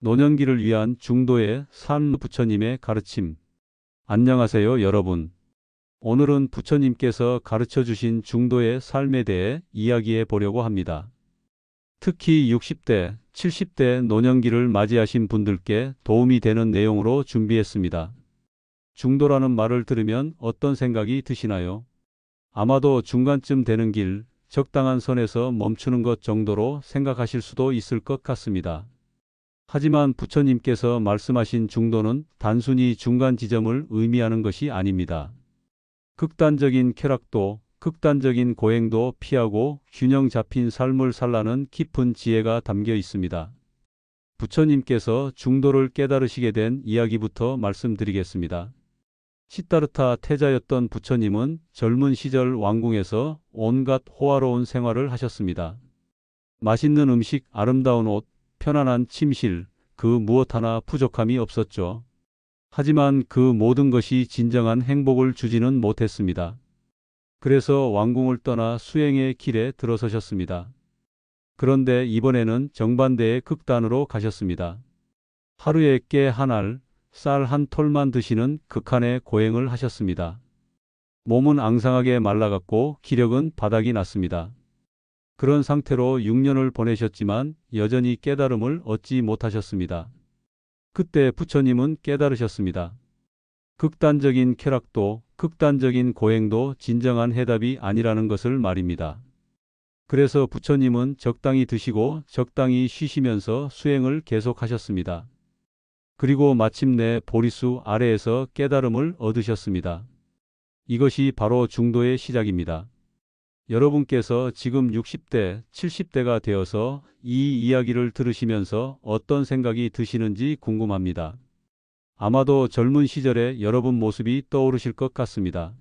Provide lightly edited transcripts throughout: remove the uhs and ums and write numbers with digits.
노년기를 위한 중도의 삶 부처님의 가르침. 안녕하세요, 여러분. 오늘은 부처님께서 가르쳐 주신 중도의 삶에 대해 이야기해 보려고 합니다. 특히 60대, 70대 노년기를 맞이하신 분들께 도움이 되는 내용으로 준비했습니다. 중도라는 말을 들으면 어떤 생각이 드시나요? 아마도 중간쯤 되는 길, 적당한 선에서 멈추는 것 정도로 생각하실 수도 있을 것 같습니다. 하지만 부처님께서 말씀하신 중도는 단순히 중간 지점을 의미하는 것이 아닙니다. 극단적인 쾌락도, 극단적인 고행도 피하고 균형 잡힌 삶을 살라는 깊은 지혜가 담겨 있습니다. 부처님께서 중도를 깨달으시게 된 이야기부터 말씀드리겠습니다. 시타르타 태자였던 부처님은 젊은 시절 왕궁에서 온갖 호화로운 생활을 하셨습니다. 맛있는 음식, 아름다운 옷, 편안한 침실, 그 무엇 하나 부족함이 없었죠. 하지만 그 모든 것이 진정한 행복을 주지는 못했습니다. 그래서 왕궁을 떠나 수행의 길에 들어서셨습니다. 그런데 이번에는 정반대의 극단으로 가셨습니다. 하루에 깨 한 알, 쌀 한 톨만 드시는 극한의 고행을 하셨습니다. 몸은 앙상하게 말라갔고 기력은 바닥이 났습니다. 그런 상태로 6년을 보내셨지만 여전히 깨달음을 얻지 못하셨습니다. 그때 부처님은 깨달으셨습니다. 극단적인 쾌락도, 극단적인 고행도 진정한 해답이 아니라는 것을 말입니다. 그래서 부처님은 적당히 드시고 적당히 쉬시면서 수행을 계속하셨습니다. 그리고 마침내 보리수 아래에서 깨달음을 얻으셨습니다. 이것이 바로 중도의 시작입니다. 여러분께서 지금 60대, 70대가 되어서 이 이야기를 들으시면서 어떤 생각이 드시는지 궁금합니다. 아마도 젊은 시절의 여러분 모습이 떠오르실 것 같습니다.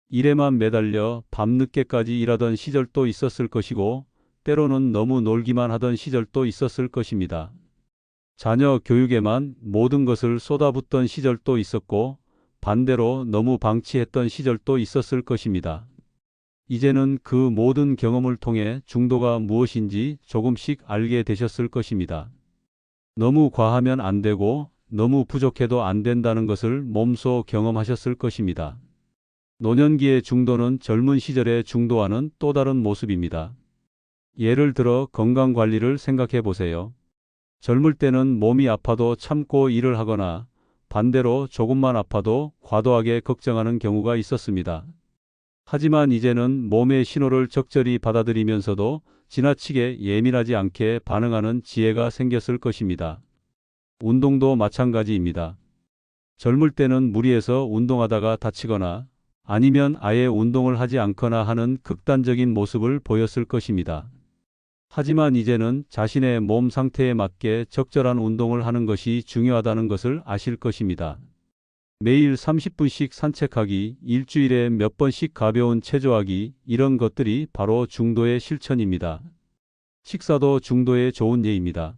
일에만 매달려 밤늦게까지 일하던 시절도 있었을 것이고, 때로는 너무 놀기만 하던 시절도 있었을 것입니다. 자녀 교육에만 모든 것을 쏟아붓던 시절도 있었고, 반대로 너무 방치했던 시절도 있었을 것입니다. 이제는 그 모든 경험을 통해 중도가 무엇인지 조금씩 알게 되셨을 것입니다. 너무 과하면 안 되고 너무 부족해도 안 된다는 것을 몸소 경험하셨을 것입니다. 노년기의 중도는 젊은 시절의 중도와는 또 다른 모습입니다. 예를 들어 건강관리를 생각해 보세요. 젊을 때는 몸이 아파도 참고 일을 하거나 반대로 조금만 아파도 과도하게 걱정하는 경우가 있었습니다. 하지만 이제는 몸의 신호를 적절히 받아들이면서도 지나치게 예민하지 않게 반응하는 지혜가 생겼을 것입니다. 운동도 마찬가지입니다. 젊을 때는 무리해서 운동하다가 다치거나 아니면 아예 운동을 하지 않거나 하는 극단적인 모습을 보였을 것입니다. 하지만 이제는 자신의 몸 상태에 맞게 적절한 운동을 하는 것이 중요하다는 것을 아실 것입니다. 매일 30분씩 산책하기, 일주일에 몇 번씩 가벼운 체조하기, 이런 것들이 바로 중도의 실천입니다. 식사도 중도의 좋은 예입니다.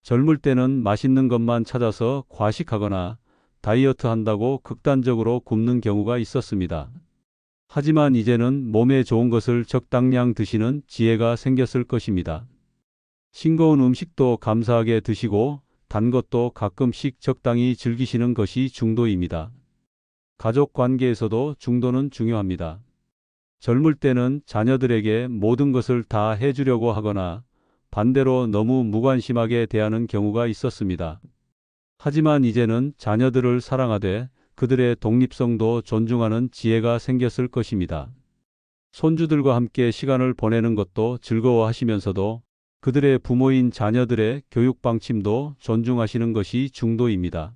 젊을 때는 맛있는 것만 찾아서 과식하거나 다이어트 한다고 극단적으로 굶는 경우가 있었습니다. 하지만 이제는 몸에 좋은 것을 적당량 드시는 지혜가 생겼을 것입니다. 싱거운 음식도 감사하게 드시고 단 것도 가끔씩 적당히 즐기시는 것이 중도입니다. 가족 관계에서도 중도는 중요합니다. 젊을 때는 자녀들에게 모든 것을 다 해주려고 하거나 반대로 너무 무관심하게 대하는 경우가 있었습니다. 하지만 이제는 자녀들을 사랑하되 그들의 독립성도 존중하는 지혜가 생겼을 것입니다. 손주들과 함께 시간을 보내는 것도 즐거워하시면서도 그들의 부모인 자녀들의 교육 방침도 존중하시는 것이 중도입니다.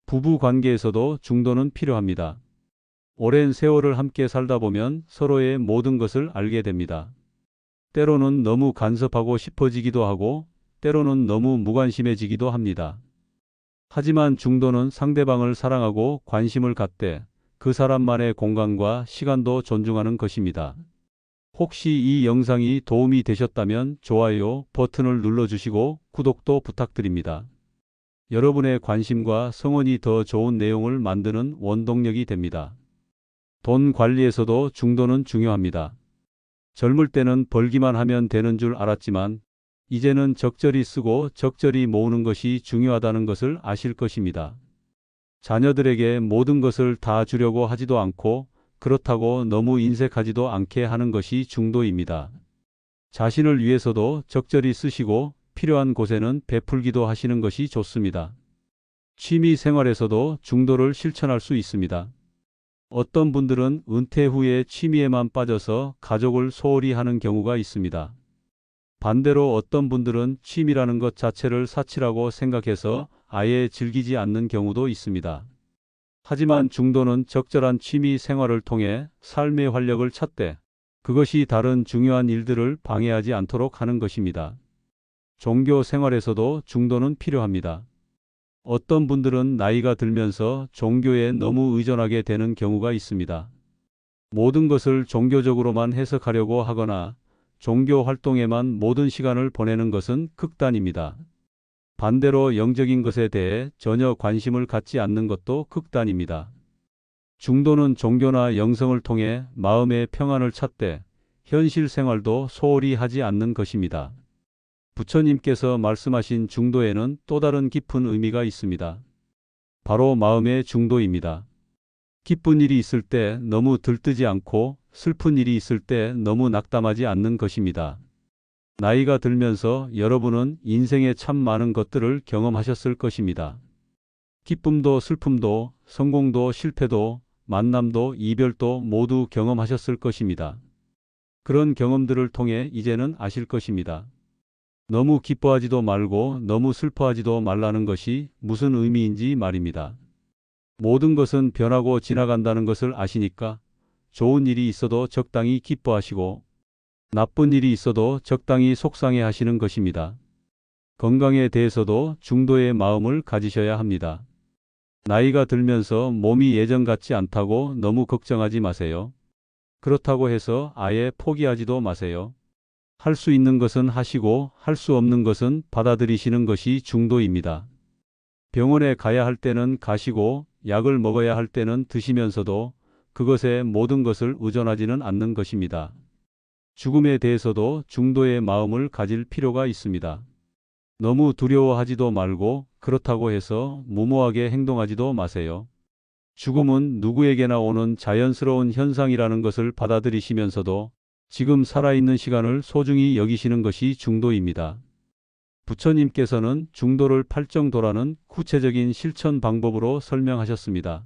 부부 관계에서도 중도는 필요합니다. 오랜 세월을 함께 살다 보면 서로의 모든 것을 알게 됩니다. 때로는 너무 간섭하고 싶어지기도 하고 때로는 너무 무관심해지기도 합니다. 하지만 중도는 상대방을 사랑하고 관심을 갖되 그 사람만의 공간과 시간도 존중하는 것입니다. 혹시 이 영상이 도움이 되셨다면 좋아요 버튼을 눌러주시고 구독도 부탁드립니다. 여러분의 관심과 성원이 더 좋은 내용을 만드는 원동력이 됩니다. 돈 관리에서도 중도는 중요합니다. 젊을 때는 벌기만 하면 되는 줄 알았지만 이제는 적절히 쓰고 적절히 모으는 것이 중요하다는 것을 아실 것입니다. 자녀들에게 모든 것을 다 주려고 하지도 않고 그렇다고 너무 인색하지도 않게 하는 것이 중도입니다. 자신을 위해서도 적절히 쓰시고 필요한 곳에는 베풀기도 하시는 것이 좋습니다. 취미 생활에서도 중도를 실천할 수 있습니다. 어떤 분들은 은퇴 후에 취미에만 빠져서 가족을 소홀히 하는 경우가 있습니다. 반대로 어떤 분들은 취미라는 것 자체를 사치라고 생각해서 아예 즐기지 않는 경우도 있습니다. 하지만 중도는 적절한 취미 생활을 통해 삶의 활력을 찾되 그것이 다른 중요한 일들을 방해하지 않도록 하는 것입니다. 종교 생활에서도 중도는 필요합니다. 어떤 분들은 나이가 들면서 종교에 너무 의존하게 되는 경우가 있습니다. 모든 것을 종교적으로만 해석하려고 하거나 종교 활동에만 모든 시간을 보내는 것은 극단입니다. 반대로 영적인 것에 대해 전혀 관심을 갖지 않는 것도 극단입니다. 중도는 종교나 영성을 통해 마음의 평안을 찾되 현실 생활도 소홀히 하지 않는 것입니다. 부처님께서 말씀하신 중도에는 또 다른 깊은 의미가 있습니다. 바로 마음의 중도입니다. 기쁜 일이 있을 때 너무 들뜨지 않고 슬픈 일이 있을 때 너무 낙담하지 않는 것입니다. 나이가 들면서 여러분은 인생에 참 많은 것들을 경험하셨을 것입니다. 기쁨도 슬픔도 성공도 실패도 만남도 이별도 모두 경험하셨을 것입니다. 그런 경험들을 통해 이제는 아실 것입니다. 너무 기뻐하지도 말고 너무 슬퍼하지도 말라는 것이 무슨 의미인지 말입니다. 모든 것은 변하고 지나간다는 것을 아시니까 좋은 일이 있어도 적당히 기뻐하시고 나쁜 일이 있어도 적당히 속상해 하시는 것입니다. 건강에 대해서도 중도의 마음을 가지셔야 합니다. 나이가 들면서 몸이 예전 같지 않다고 너무 걱정하지 마세요. 그렇다고 해서 아예 포기하지도 마세요. 할 수 있는 것은 하시고 할 수 없는 것은 받아들이시는 것이 중도입니다. 병원에 가야 할 때는 가시고 약을 먹어야 할 때는 드시면서도 그것에 모든 것을 의존하지는 않는 것입니다. 죽음에 대해서도 중도의 마음을 가질 필요가 있습니다. 너무 두려워하지도 말고 그렇다고 해서 무모하게 행동하지도 마세요. 죽음은 누구에게나 오는 자연스러운 현상이라는 것을 받아들이시면서도 지금 살아있는 시간을 소중히 여기시는 것이 중도입니다. 부처님께서는 중도를 팔정도라는 구체적인 실천 방법으로 설명하셨습니다.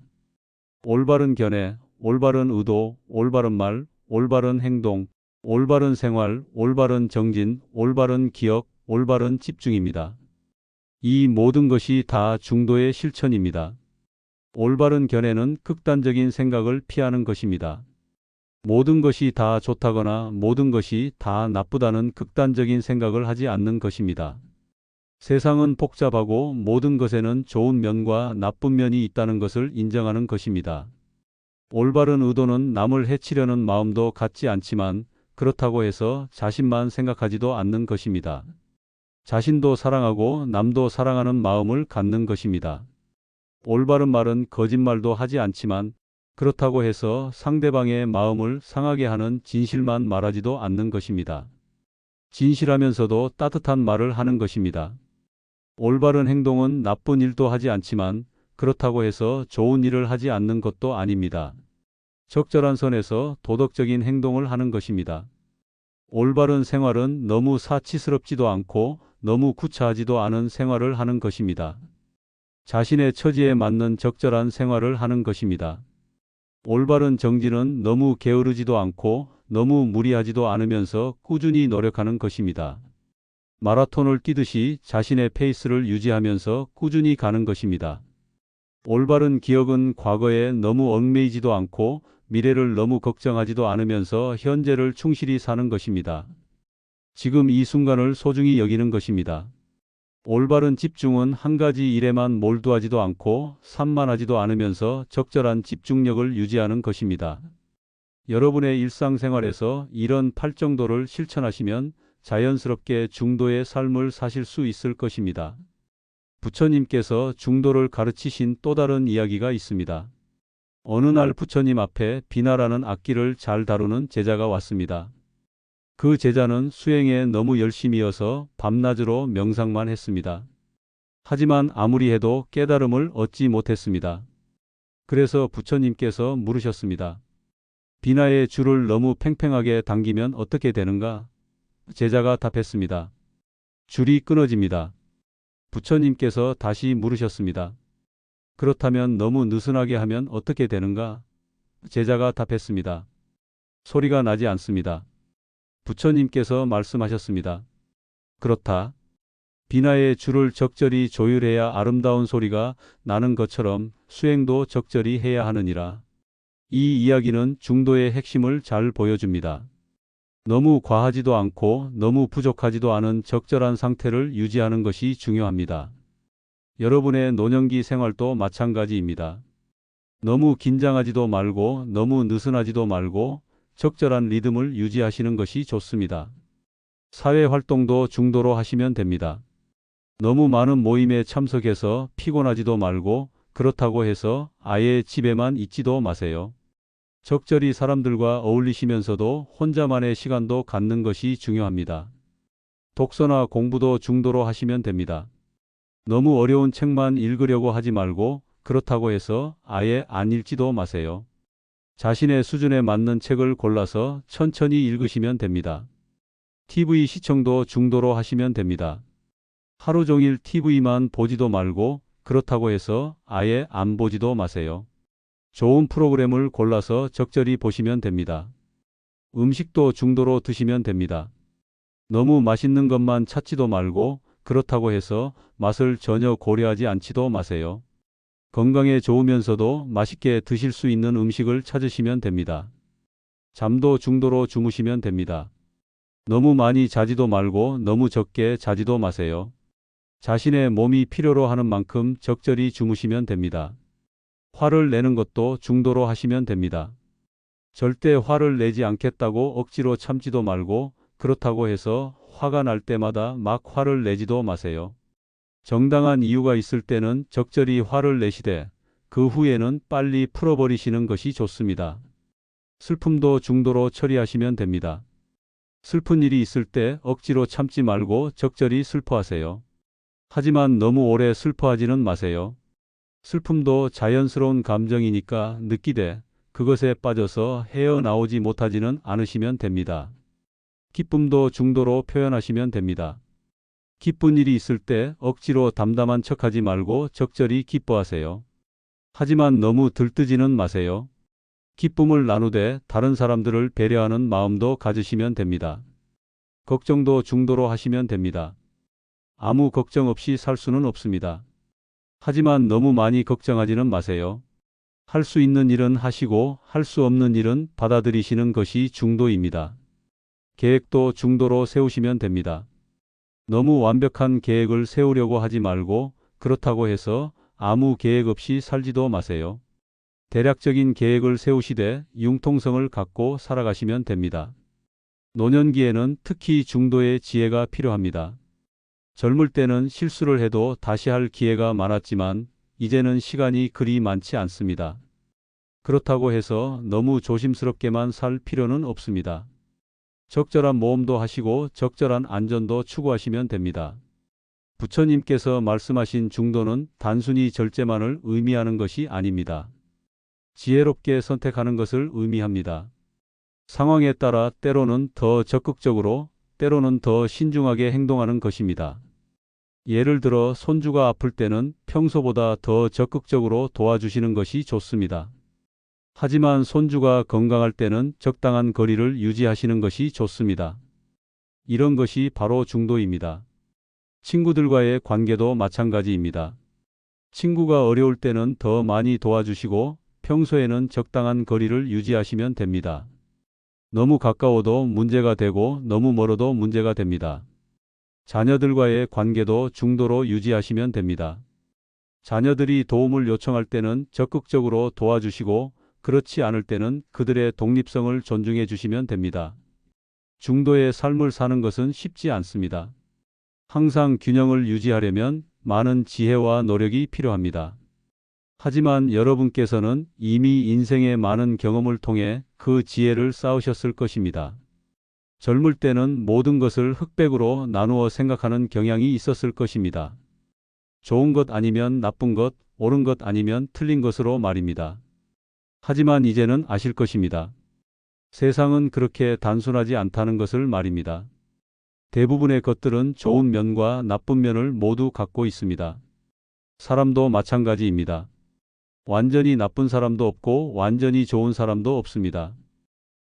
올바른 견해, 올바른 의도, 올바른 말, 올바른 행동, 올바른 생활, 올바른 정진, 올바른 기억, 올바른 집중입니다. 이 모든 것이 다 중도의 실천입니다. 올바른 견해는 극단적인 생각을 피하는 것입니다. 모든 것이 다 좋다거나 모든 것이 다 나쁘다는 극단적인 생각을 하지 않는 것입니다. 세상은 복잡하고 모든 것에는 좋은 면과 나쁜 면이 있다는 것을 인정하는 것입니다. 올바른 의도는 남을 해치려는 마음도 갖지 않지만 그렇다고 해서 자신만 생각하지도 않는 것입니다. 자신도 사랑하고 남도 사랑하는 마음을 갖는 것입니다. 올바른 말은 거짓말도 하지 않지만 그렇다고 해서 상대방의 마음을 상하게 하는 진실만 말하지도 않는 것입니다. 진실하면서도 따뜻한 말을 하는 것입니다. 올바른 행동은 나쁜 일도 하지 않지만 그렇다고 해서 좋은 일을 하지 않는 것도 아닙니다. 적절한 선에서 도덕적인 행동을 하는 것입니다. 올바른 생활은 너무 사치스럽지도 않고 너무 구차하지도 않은 생활을 하는 것입니다. 자신의 처지에 맞는 적절한 생활을 하는 것입니다. 올바른 정진은 너무 게으르지도 않고 너무 무리하지도 않으면서 꾸준히 노력하는 것입니다. 마라톤을 뛰듯이 자신의 페이스를 유지하면서 꾸준히 가는 것입니다. 올바른 기억은 과거에 너무 얽매이지도 않고 미래를 너무 걱정하지도 않으면서 현재를 충실히 사는 것입니다. 지금 이 순간을 소중히 여기는 것입니다. 올바른 집중은 한 가지 일에만 몰두하지도 않고 산만하지도 않으면서 적절한 집중력을 유지하는 것입니다. 여러분의 일상생활에서 이런 팔정도를 실천하시면 자연스럽게 중도의 삶을 사실 수 있을 것입니다. 부처님께서 중도를 가르치신 또 다른 이야기가 있습니다. 어느 날 부처님 앞에 비나라는 악기를 잘 다루는 제자가 왔습니다. 그 제자는 수행에 너무 열심이어서 밤낮으로 명상만 했습니다. 하지만 아무리 해도 깨달음을 얻지 못했습니다. 그래서 부처님께서 물으셨습니다. 비나의 줄을 너무 팽팽하게 당기면 어떻게 되는가? 제자가 답했습니다. 줄이 끊어집니다. 부처님께서 다시 물으셨습니다. 그렇다면 너무 느슨하게 하면 어떻게 되는가? 제자가 답했습니다. 소리가 나지 않습니다. 부처님께서 말씀하셨습니다. 그렇다. 비나의 줄을 적절히 조율해야 아름다운 소리가 나는 것처럼 수행도 적절히 해야 하느니라. 이 이야기는 중도의 핵심을 잘 보여줍니다. 너무 과하지도 않고 너무 부족하지도 않은 적절한 상태를 유지하는 것이 중요합니다. 여러분의 노년기 생활도 마찬가지입니다. 너무 긴장하지도 말고 너무 느슨하지도 말고 적절한 리듬을 유지하시는 것이 좋습니다. 사회 활동도 중도로 하시면 됩니다. 너무 많은 모임에 참석해서 피곤하지도 말고 그렇다고 해서 아예 집에만 있지도 마세요. 적절히 사람들과 어울리시면서도 혼자만의 시간도 갖는 것이 중요합니다. 독서나 공부도 중도로 하시면 됩니다. 너무 어려운 책만 읽으려고 하지 말고 그렇다고 해서 아예 안 읽지도 마세요. 자신의 수준에 맞는 책을 골라서 천천히 읽으시면 됩니다. TV 시청도 중도로 하시면 됩니다. 하루 종일 TV만 보지도 말고 그렇다고 해서 아예 안 보지도 마세요. 좋은 프로그램을 골라서 적절히 보시면 됩니다. 음식도 중도로 드시면 됩니다. 너무 맛있는 것만 찾지도 말고 그렇다고 해서 맛을 전혀 고려하지 않지도 마세요. 건강에 좋으면서도 맛있게 드실 수 있는 음식을 찾으시면 됩니다. 잠도 중도로 주무시면 됩니다. 너무 많이 자지도 말고 너무 적게 자지도 마세요. 자신의 몸이 필요로 하는 만큼 적절히 주무시면 됩니다. 화를 내는 것도 중도로 하시면 됩니다. 절대 화를 내지 않겠다고 억지로 참지도 말고 그렇다고 해서 화가 날 때마다 막 화를 내지도 마세요. 정당한 이유가 있을 때는 적절히 화를 내시되 그 후에는 빨리 풀어버리시는 것이 좋습니다. 슬픔도 중도로 처리하시면 됩니다. 슬픈 일이 있을 때 억지로 참지 말고 적절히 슬퍼하세요. 하지만 너무 오래 슬퍼하지는 마세요. 슬픔도 자연스러운 감정이니까 느끼되 그것에 빠져서 헤어나오지 못하지는 않으시면 됩니다. 기쁨도 중도로 표현하시면 됩니다. 기쁜 일이 있을 때 억지로 담담한 척하지 말고 적절히 기뻐하세요. 하지만 너무 들뜨지는 마세요. 기쁨을 나누되 다른 사람들을 배려하는 마음도 가지시면 됩니다. 걱정도 중도로 하시면 됩니다. 아무 걱정 없이 살 수는 없습니다. 하지만 너무 많이 걱정하지는 마세요. 할 수 있는 일은 하시고 할 수 없는 일은 받아들이시는 것이 중도입니다. 계획도 중도로 세우시면 됩니다. 너무 완벽한 계획을 세우려고 하지 말고 그렇다고 해서 아무 계획 없이 살지도 마세요. 대략적인 계획을 세우시되 융통성을 갖고 살아가시면 됩니다. 노년기에는 특히 중도의 지혜가 필요합니다. 젊을 때는 실수를 해도 다시 할 기회가 많았지만 이제는 시간이 그리 많지 않습니다. 그렇다고 해서 너무 조심스럽게만 살 필요는 없습니다. 적절한 모험도 하시고 적절한 안전도 추구하시면 됩니다. 부처님께서 말씀하신 중도는 단순히 절제만을 의미하는 것이 아닙니다. 지혜롭게 선택하는 것을 의미합니다. 상황에 따라 때로는 더 적극적으로, 때로는 더 신중하게 행동하는 것입니다. 예를 들어 손주가 아플 때는 평소보다 더 적극적으로 도와주시는 것이 좋습니다. 하지만 손주가 건강할 때는 적당한 거리를 유지하시는 것이 좋습니다. 이런 것이 바로 중도입니다. 친구들과의 관계도 마찬가지입니다. 친구가 어려울 때는 더 많이 도와주시고 평소에는 적당한 거리를 유지하시면 됩니다. 너무 가까워도 문제가 되고 너무 멀어도 문제가 됩니다. 자녀들과의 관계도 중도로 유지하시면 됩니다. 자녀들이 도움을 요청할 때는 적극적으로 도와주시고 그렇지 않을 때는 그들의 독립성을 존중해 주시면 됩니다. 중도의 삶을 사는 것은 쉽지 않습니다. 항상 균형을 유지하려면 많은 지혜와 노력이 필요합니다. 하지만 여러분께서는 이미 인생의 많은 경험을 통해 그 지혜를 쌓으셨을 것입니다. 젊을 때는 모든 것을 흑백으로 나누어 생각하는 경향이 있었을 것입니다. 좋은 것 아니면 나쁜 것, 옳은 것 아니면 틀린 것으로 말입니다. 하지만 이제는 아실 것입니다. 세상은 그렇게 단순하지 않다는 것을 말입니다. 대부분의 것들은 좋은 면과 나쁜 면을 모두 갖고 있습니다. 사람도 마찬가지입니다. 완전히 나쁜 사람도 없고 완전히 좋은 사람도 없습니다.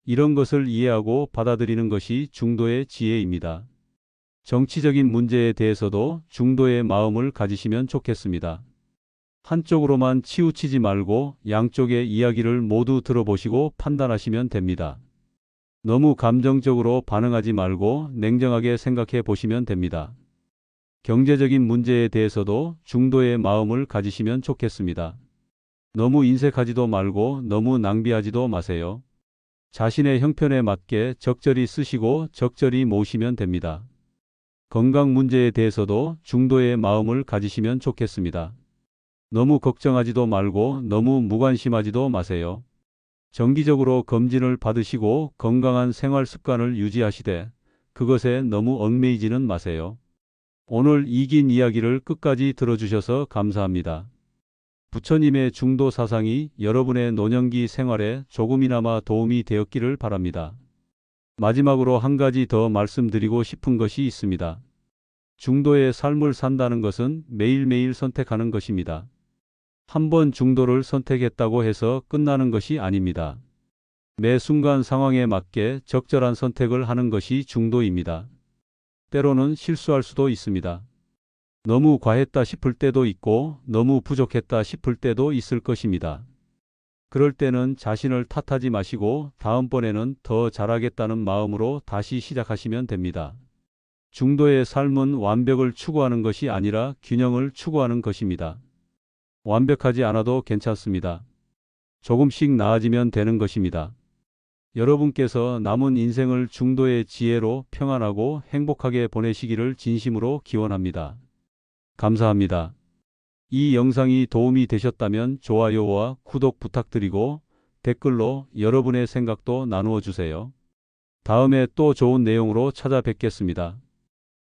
이런 것을 이해하고 받아들이는 것이 중도의 지혜입니다. 정치적인 문제에 대해서도 중도의 마음을 가지시면 좋겠습니다. 한쪽으로만 치우치지 말고 양쪽의 이야기를 모두 들어보시고 판단하시면 됩니다. 너무 감정적으로 반응하지 말고 냉정하게 생각해 보시면 됩니다. 경제적인 문제에 대해서도 중도의 마음을 가지시면 좋겠습니다. 너무 인색하지도 말고 너무 낭비하지도 마세요. 자신의 형편에 맞게 적절히 쓰시고 적절히 모으시면 됩니다. 건강 문제에 대해서도 중도의 마음을 가지시면 좋겠습니다. 너무 걱정하지도 말고 너무 무관심하지도 마세요. 정기적으로 검진을 받으시고 건강한 생활 습관을 유지하시되 그것에 너무 얽매이지는 마세요. 오늘 이 긴 이야기를 끝까지 들어주셔서 감사합니다. 부처님의 중도 사상이 여러분의 노년기 생활에 조금이나마 도움이 되었기를 바랍니다. 마지막으로 한 가지 더 말씀드리고 싶은 것이 있습니다. 중도의 삶을 산다는 것은 매일매일 선택하는 것입니다. 한번 중도를 선택했다고 해서 끝나는 것이 아닙니다. 매 순간 상황에 맞게 적절한 선택을 하는 것이 중도입니다. 때로는 실수할 수도 있습니다. 너무 과했다 싶을 때도 있고 너무 부족했다 싶을 때도 있을 것입니다. 그럴 때는 자신을 탓하지 마시고 다음번에는 더 잘하겠다는 마음으로 다시 시작하시면 됩니다. 중도의 삶은 완벽을 추구하는 것이 아니라 균형을 추구하는 것입니다. 완벽하지 않아도 괜찮습니다. 조금씩 나아지면 되는 것입니다. 여러분께서 남은 인생을 중도의 지혜로 평안하고 행복하게 보내시기를 진심으로 기원합니다. 감사합니다. 이 영상이 도움이 되셨다면 좋아요와 구독 부탁드리고 댓글로 여러분의 생각도 나누어 주세요. 다음에 또 좋은 내용으로 찾아뵙겠습니다.